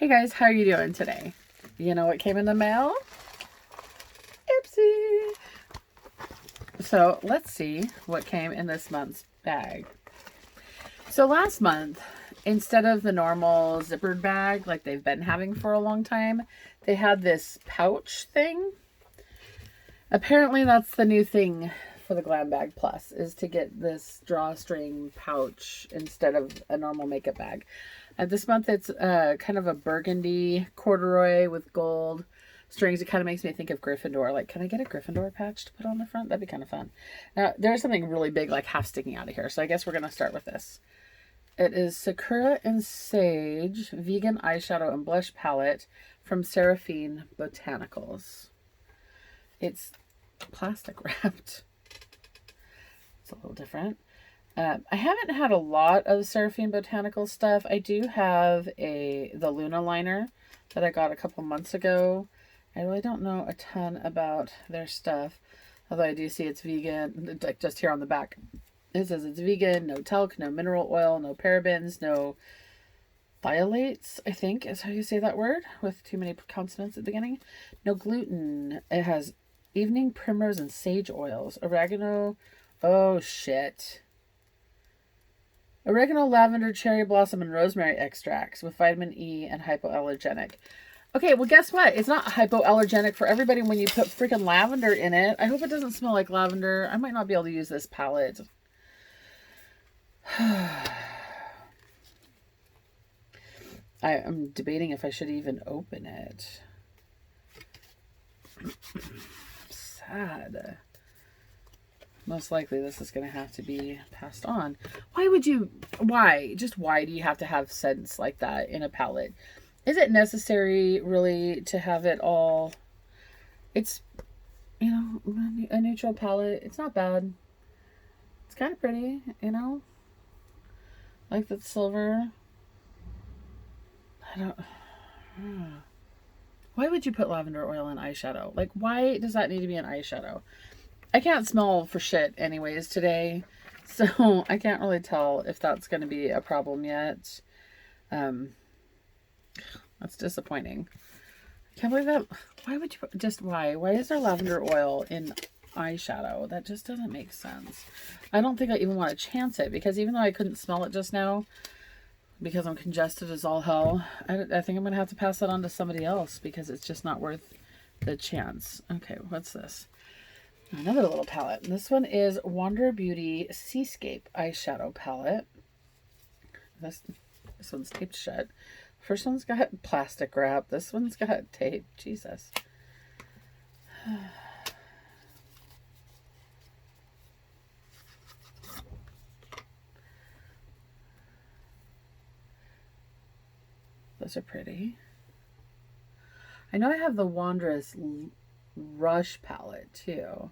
Hey guys, how are you doing today? You know what came in the mail? Ipsy! So let's see what came in this month's bag. So last month, instead of the normal zippered bag like they've been having for a long time, they had this pouch thing. Apparently that's the new thing for the Glam Bag Plus, is to get this drawstring pouch instead of a normal makeup bag. This month it's kind of a burgundy corduroy with gold strings. It kind of makes me think of Gryffindor. Like, can I get a Gryffindor patch to put on the front? That'd be kind of fun. Now, there's something really big like half sticking out of here, so I guess we're going to start with this. It is Sakura and Sage Vegan Eyeshadow and Blush Palette from Seraphine Botanicals. It's plastic wrapped. It's a little different. I haven't had a lot of Seraphine Botanical stuff. I do have the Luna liner that I got a couple months ago. I really don't know a ton about their stuff, although I do see it's vegan. Like just here on the back, it says it's vegan, no talc, no mineral oil, no parabens, no phthalates, I think is how you say that word, with too many consonants at the beginning. No gluten. It has evening primrose and sage oils, oregano. Oh shit. Oregano, lavender, cherry blossom, and rosemary extracts with vitamin E and hypoallergenic. Okay, well, guess what? It's not hypoallergenic for everybody when you put freaking lavender in it. I hope it doesn't smell like lavender. I might not be able to use this palette. I'm debating if I should even open it. Sad. Most likely this is going to have to be passed on. Why do you have to have scents like that in a palette? Is it necessary really to have it all? It's, a neutral palette. It's not bad. It's kind of pretty, like that silver. Why would you put lavender oil in eyeshadow? Like, why does that need to be an eyeshadow? I can't smell for shit anyways today, so I can't really tell if that's going to be a problem yet. That's disappointing. I can't believe that. Why would you why? Why is there lavender oil in eyeshadow? That just doesn't make sense. I don't think I even want to chance it, because even though I couldn't smell it just now, because I'm congested as all hell, I think I'm going to have to pass that on to somebody else, because it's just not worth the chance. Okay, what's this? Another little palette. This one is Wander Beauty Seascape Eyeshadow Palette. This one's taped shut. First one's got plastic wrap. This one's got tape. Jesus. Those are pretty. I know I have the Wondrous Rush palette too.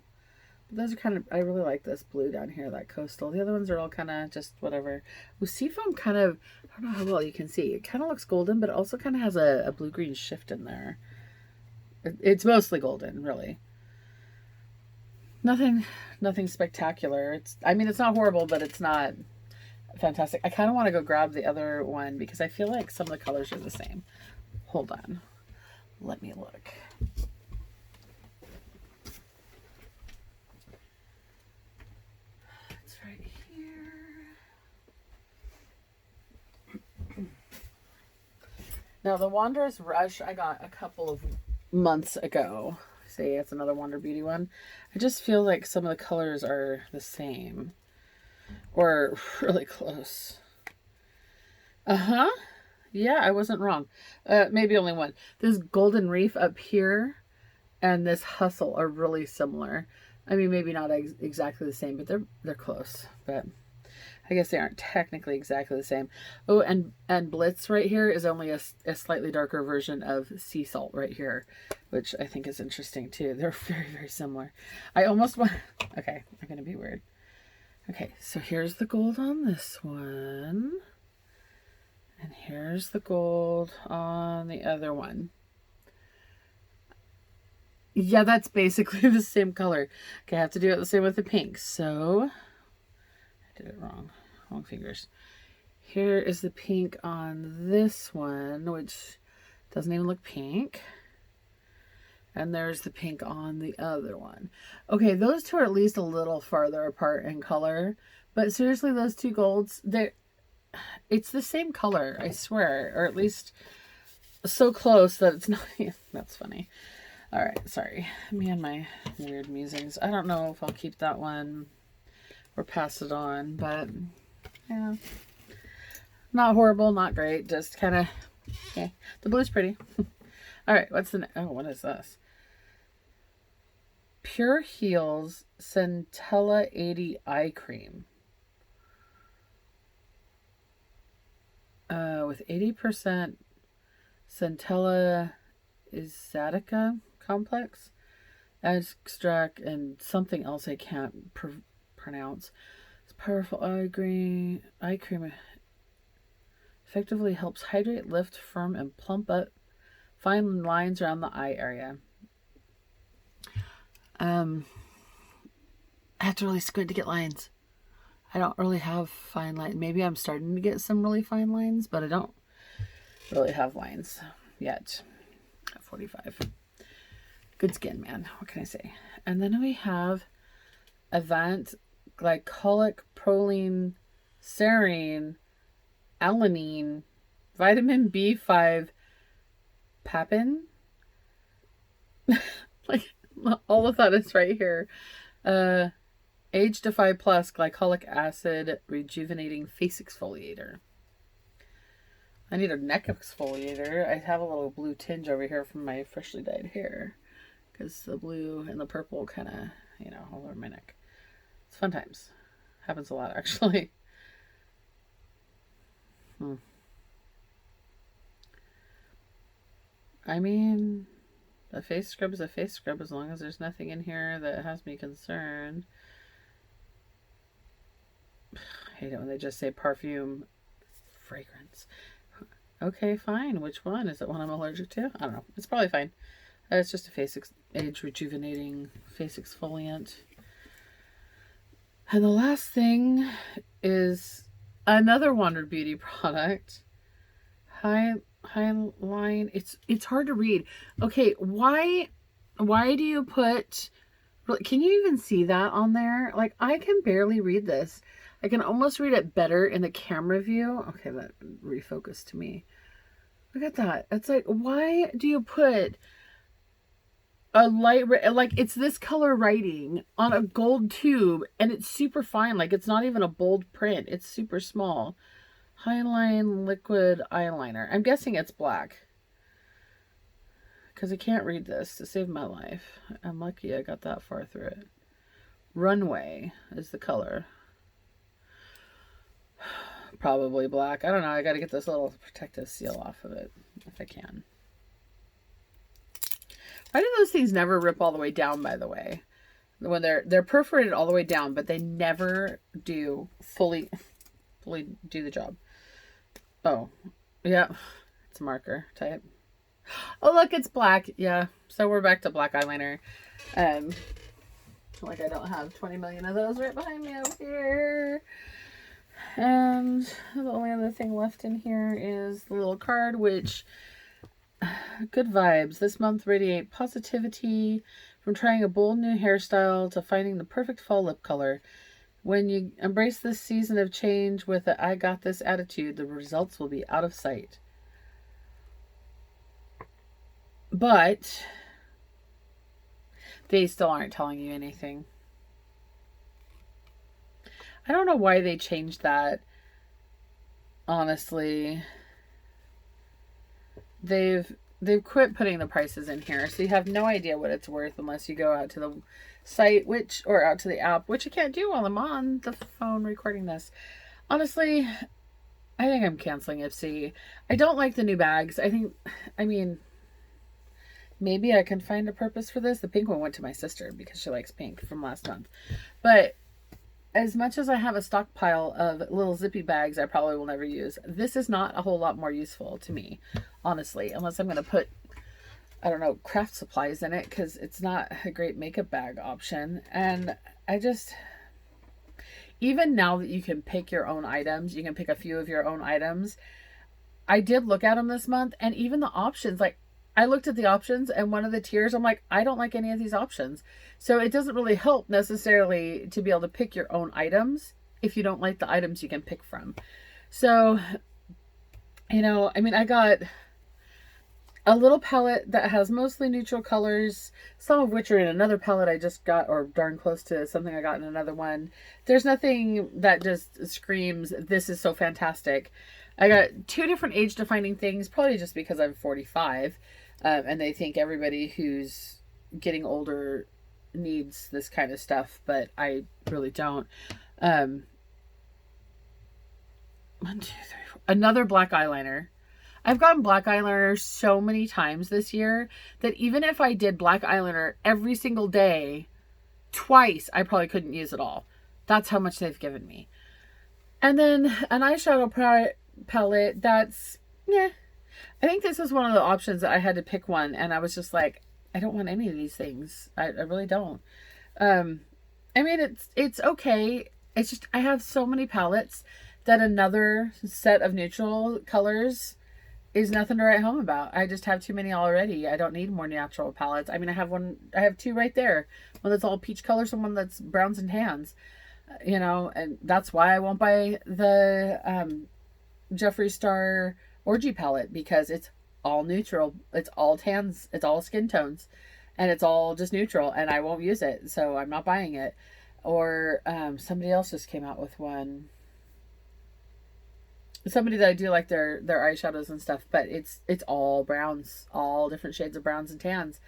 Those are kind of, I really like this blue down here, that coastal. The other ones are all kind of just whatever. With Seafoam kind of, I don't know how well you can see. It kind of looks golden, but it also kind of has a blue-green shift in there. It's mostly golden, really. Nothing spectacular. It's not horrible, but it's not fantastic. I kind of want to go grab the other one because I feel like some of the colors are the same. Hold on. Let me look. Now, the Wanderer's Rush I got a couple of months ago. See, it's another Wander Beauty one. I just feel like some of the colors are the same. Or really close. Uh-huh. Yeah, I wasn't wrong. Maybe only one. This Golden Reef up here and this Hustle are really similar. I mean, maybe not exactly the same, but they're close. But I guess they aren't technically exactly the same. Oh, and Blitz right here is only a slightly darker version of Sea Salt right here, which I think is interesting too. They're very, very similar. I almost want... Okay, I'm going to be weird. Okay, so here's the gold on this one. And here's the gold on the other one. Yeah, that's basically the same color. Okay, I have to do it the same with the pink. So, I did it wrong. Wrong fingers. Here is the pink on this one, which Doesn't even look pink. And there's the pink on the other one. Okay, those two are at least a little farther apart in color. But seriously, those two golds, it's the same color, I swear. Or at least so close that it's not. That's funny. All right, sorry. Me and my weird musings. I don't know if I'll keep that one or pass it on, but yeah. Not horrible, not great. Just kind of, yeah. The blue's pretty. All right, what's the next? Oh, what is this? Pure Heals Centella 80 Eye Cream. With 80% Centella Isatica complex, extract, and something else I can't pronounce. It's powerful eye cream. Effectively helps hydrate, lift, firm, and plump up fine lines around the eye area. I have to really squint to get lines. I don't really have fine lines. Maybe I'm starting to get some really fine lines, but I don't really have lines yet at 45. Good skin, man. What can I say? And then we have Avant Glycolic Proline Serine Alanine Vitamin B5 Papin. Like, all of that is right here. Age Defy Plus Glycolic Acid Rejuvenating Face Exfoliator. I need a neck exfoliator. I have a little blue tinge over here from my freshly dyed hair, because the blue and the purple kind of, all over my neck. It's fun times. Happens a lot, actually. I mean, a face scrub is a face scrub as long as there's nothing in here that has me concerned. I hate it when they just say perfume fragrance. Okay, fine. Which one? Is it one I'm allergic to? I don't know. It's probably fine. It's just a age rejuvenating face exfoliant. And the last thing is another Wander Beauty product. Highline. It's hard to read. Okay, why do you put? Can you even see that on there? Like, I can barely read this. I can almost read it better in the camera view. Okay, that refocused to me. Look at that. It's like, why do you put a light, like, it's this color writing on a gold tube, and it's super fine. Like, it's not even a bold print. It's super small. Highline liquid eyeliner. I'm guessing it's black, because I can't read this to save my life. I'm lucky I got that far through it. Runway is the color. Probably black. I don't know. I got to get this little protective seal off of it if I can. Why do those things never rip all the way down, by the way? When they're perforated all the way down, but they never do fully do the job. Oh, yeah. It's a marker type. Oh, look, it's black. Yeah. So we're back to black eyeliner. Like I don't have 20 million of those right behind me over here. And the only other thing left in here is the little card, which, good vibes. This month radiate positivity from trying a bold new hairstyle to finding the perfect fall lip color. When you embrace this season of change with a I got this attitude, the results will be out of sight. But they still aren't telling you anything. I don't know why they changed that. Honestly, they've quit putting the prices in here, so you have no idea what it's worth unless you go out to the site, or out to the app, which I can't do while I'm on the phone recording this. Honestly, I think I'm canceling Ipsy. I don't like the new bags. I mean, maybe I can find a purpose for this. The pink one went to my sister because she likes pink from last month. But as much as I have a stockpile of little zippy bags I probably will never use, this is not a whole lot more useful to me, honestly, unless I'm going to put, I don't know, craft supplies in it, because it's not a great makeup bag option. And I just, even now that you can pick your own items, you can pick a few of your own items, I did look at them this month, and even the options, like I looked at the options and one of the tiers, I'm like, I don't like any of these options. So it doesn't really help necessarily to be able to pick your own items if you don't like the items you can pick from. So, I mean, I got a little palette that has mostly neutral colors, some of which are in another palette I just got, or darn close to something I got in another one. There's nothing that just screams, this is so fantastic. I got 2 different age defining things, probably just because I'm 45, and they think everybody who's getting older needs this kind of stuff, but I really don't. 1, 2, 3, 4. Another black eyeliner. I've gotten black eyeliner so many times this year that even if I did black eyeliner every single day, twice, I probably couldn't use it all. That's how much they've given me. And then an eyeshadow palette that's, yeah. I think this is one of the options that I had to pick one, and I was just like, I don't want any of these things. I really don't. I mean, it's okay. It's just, I have so many palettes that another set of neutral colors is nothing to write home about. I just have too many already. I don't need more natural palettes. I mean, I have 2 right there. One that's all peach colors and one that's browns and tans. And that's why I won't buy the Jeffree Star Orgy palette, because it's all neutral. It's all tans. It's all skin tones. And it's all just neutral, and I won't use it. So I'm not buying it. Or somebody else just came out with one. Somebody that I do like their eyeshadows and stuff, but it's all browns, all different shades of browns and tans.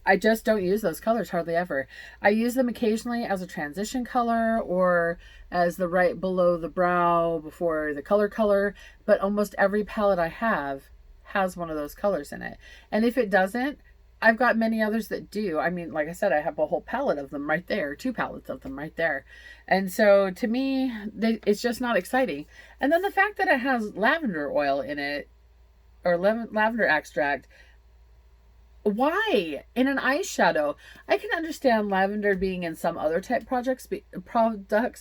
I just don't use those colors hardly ever. I use them occasionally as a transition color or as the right below the brow before the color, but almost every palette I have has one of those colors in it. And if it doesn't, I've got many others that do. I mean, like I said, I have a whole palette of them right there, 2 palettes of them right there. And so to me, it's just not exciting. And then the fact that it has lavender oil in it, or lavender extract, why? In an eyeshadow? I can understand lavender being in some other type products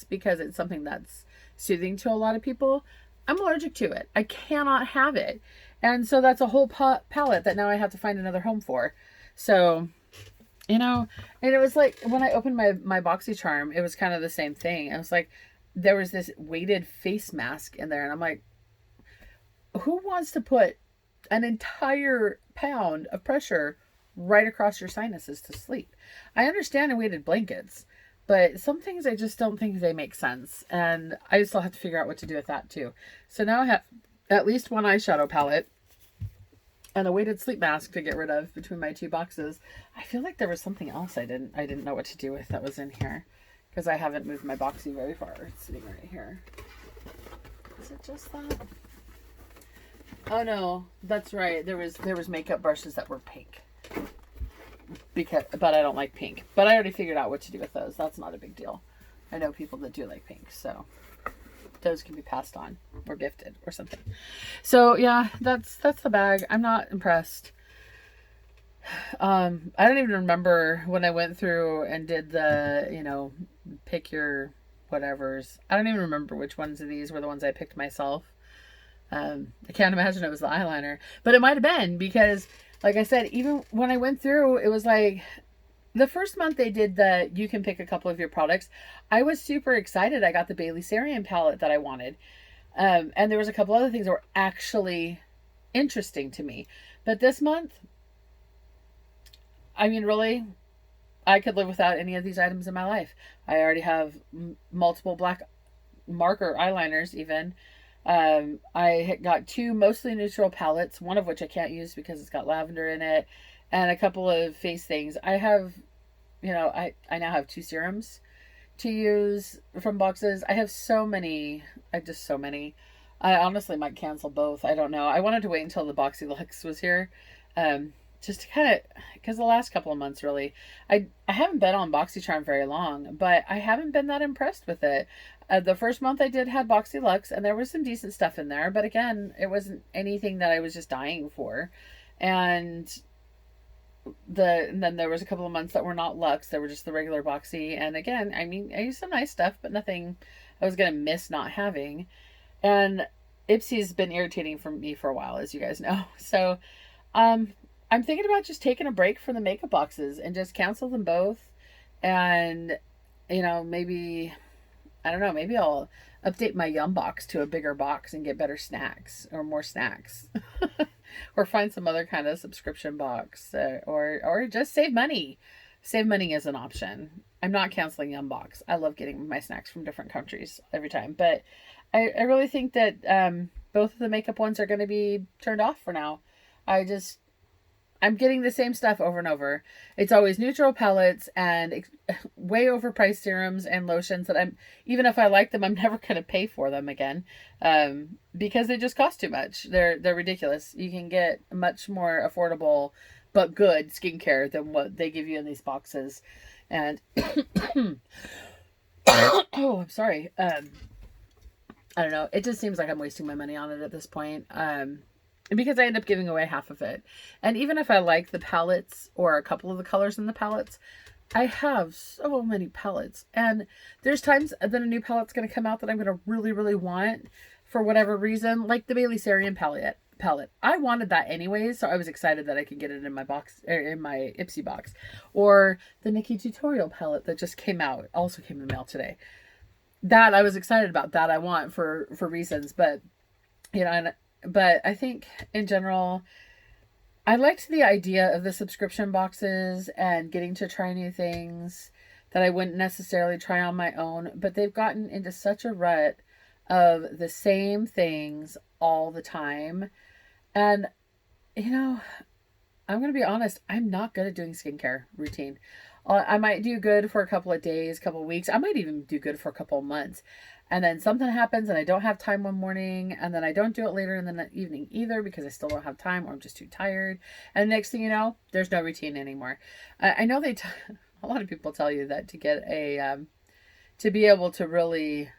because it's something that's soothing to a lot of people. I'm allergic to it. I cannot have it. And so that's a whole palette that now I have to find another home for. So, and it was like when I opened my BoxyCharm, it was kind of the same thing. It was like there was this weighted face mask in there. And I'm like, who wants to put an entire pound of pressure right across your sinuses to sleep? I understand weighted blankets, but some things I just don't think they make sense. And I still have to figure out what to do with that too. So now I have at least 1 eyeshadow palette and a weighted sleep mask to get rid of between my 2 boxes. I feel like there was something else I didn't know what to do with that was in here, because I haven't moved my Boxy very far. It's sitting right here. Is it just that? Oh no, that's right. There was makeup brushes that were pink. But I don't like pink. But I already figured out what to do with those. That's not a big deal. I know people that do like pink, so those can be passed on or gifted or something. So yeah, that's the bag. I'm not impressed. I don't even remember when I went through and did the, pick your whatevers. I don't even remember which ones of these were the ones I picked myself. I can't imagine it was the eyeliner, but it might have been, because like I said, even when I went through, it was like the first month they did you can pick a couple of your products. I was super excited. I got the Bailey Sarian palette that I wanted. And there was a couple other things that were actually interesting to me. But this month, I mean, really, I could live without any of these items in my life. I already have multiple black marker eyeliners even. I got 2 mostly neutral palettes, one of which I can't use because it's got lavender in it, and a couple of face things. I have, I now have 2 serums to use from boxes. I have so many. I honestly might cancel both. I don't know. I wanted to wait until the Boxy Lux was here. Just to kind of, because the last couple of months really, I haven't been on BoxyCharm very long, but I haven't been that impressed with it. The first month I did had Boxy Lux, and there was some decent stuff in there, but again, it wasn't anything that I was just dying for. And then there was a couple of months that were not Lux, they were just the regular Boxy, and again, I mean, I used some nice stuff, but nothing I was gonna miss not having. And Ipsy's been irritating for me for a while, as you guys know. So, um, I'm thinking about just taking a break from the makeup boxes and just cancel them both. And, maybe, I don't know, maybe I'll update my Yum box to a bigger box and get better snacks or more snacks. Or find some other kind of subscription box, or just save money. Save money is an option. I'm not canceling Yum box. I love getting my snacks from different countries every time, but I really think that both of the makeup ones are going to be turned off for now. I'm getting the same stuff over and over. It's always neutral palettes and way overpriced serums and lotions that even if I like them, I'm never going to pay for them again, because they just cost too much. They're ridiculous. You can get much more affordable but good skincare than what they give you in these boxes. And oh, I'm sorry. I don't know. It just seems like I'm wasting my money on it at this point. Because I end up giving away half of it. And even if I like the palettes or a couple of the colors in the palettes, I have so many palettes. And there's times that a new palette's going to come out that I'm going to really, really want for whatever reason, like the Bailey Sarian palette. I wanted that anyways, so I was excited that I could get it in my box, or in my Ipsy box. Or the Nikki Tutorial palette that just came out, also came in the mail today. That I was excited about, that I want for reasons, but but I think in general, I liked the idea of the subscription boxes and getting to try new things that I wouldn't necessarily try on my own, but they've gotten into such a rut of the same things all the time. And, I'm going to be honest, I'm not good at doing skincare routine. I might do good for a couple of days, couple of weeks. I might even do good for a couple of months. And then something happens and I don't have time one morning, and then I don't do it later in the evening either because I still don't have time, or I'm just too tired. And next thing you know, there's no routine anymore. I know a lot of people tell you that to get to be able to really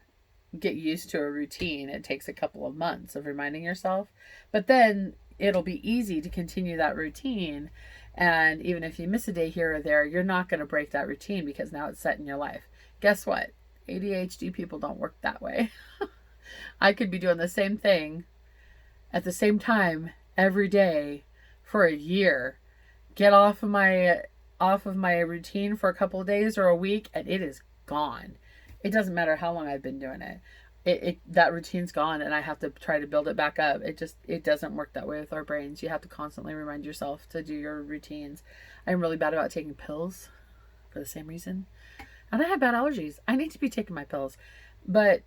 get used to a routine, it takes a couple of months of reminding yourself. But then it'll be easy to continue that routine. And even if you miss a day here or there, you're not going to break that routine because now it's set in your life. Guess what? ADHD people don't work that way. I could be doing the same thing at the same time every day for a year, get off of my routine for a couple of days or a week, and it is gone. It doesn't matter how long I've been doing it. That routine's gone, and I have to try to build it back up. It doesn't work that way with our brains. You have to constantly remind yourself to do your routines. I'm really bad about taking pills for the same reason. And I have bad allergies. I need to be taking my pills. But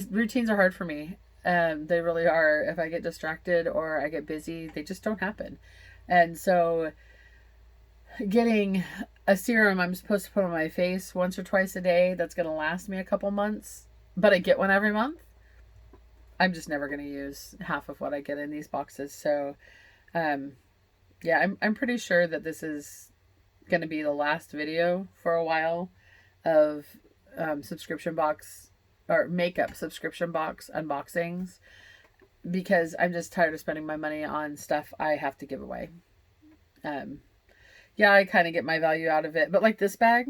routines are hard for me. They really are. If I get distracted or I get busy, they just don't happen. And so getting a serum I'm supposed to put on my face once or twice a day that's going to last me a couple months, but I get one every month, I'm just never going to use half of what I get in these boxes. So, yeah, I'm pretty sure that this is going to be the last video for a while of subscription box or makeup subscription box unboxings, because I'm just tired of spending my money on stuff I have to give away. Yeah, I kind of get my value out of it, but like this bag,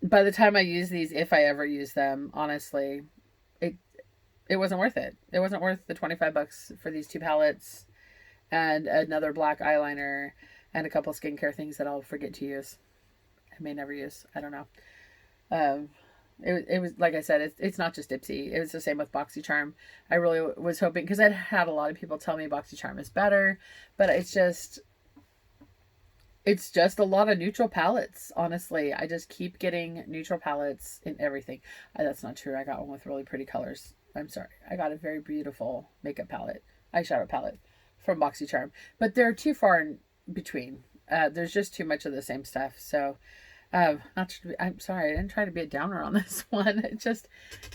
by the time I use these, if I ever use them, honestly, it wasn't worth it. It wasn't worth the $25 for these 2 palettes and another black eyeliner and a couple skincare things that I'll forget to use. I may never use. I don't know. It was, like I said, it's not just Ipsy. It was the same with BoxyCharm. I really was hoping, because I'd had a lot of people tell me BoxyCharm is better, but it's just a lot of neutral palettes, honestly. I just keep getting neutral palettes in everything. That's not true. I got one with really pretty colors. I'm sorry. I got a very beautiful makeup palette, eyeshadow palette from BoxyCharm. But they're too far in between. There's just too much of the same stuff. So, I'm sorry. I didn't try to be a downer on this one. It just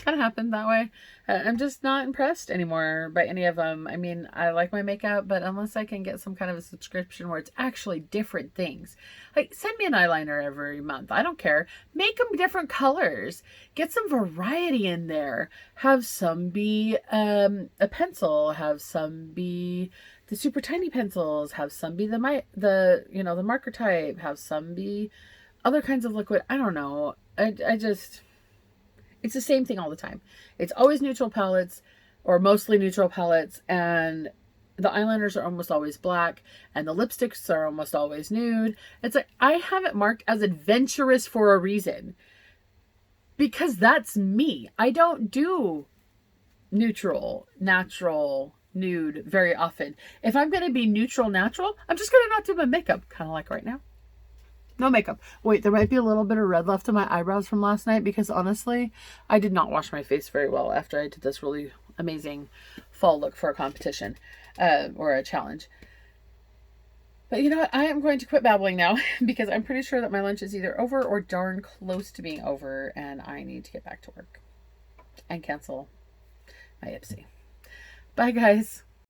kind of happened that way. I'm just not impressed anymore by any of them. I mean, I like my makeup, but unless I can get some kind of a subscription where it's actually different things, like send me an eyeliner every month. I don't care. Make them different colors. Get some variety in there. Have some be a pencil. Have some be the super tiny pencils. Have some be the marker type. Have some be other kinds of liquid. I don't know. I just, It's the same thing all the time. It's always neutral palettes or mostly neutral palettes, and the eyeliners are almost always black, and the lipsticks are almost always nude. It's like, I have it marked as adventurous for a reason, because that's me. I don't do neutral, natural, nude very often. If I'm going to be neutral, natural, I'm just going to not do my makeup, kind of like right now. No makeup. Wait, there might be a little bit of red left on my eyebrows from last night, because honestly, I did not wash my face very well after I did this really amazing fall look for a competition or a challenge. But you know what? I am going to quit babbling now because I'm pretty sure that my lunch is either over or darn close to being over, and I need to get back to work and cancel my Ipsy. Bye, guys.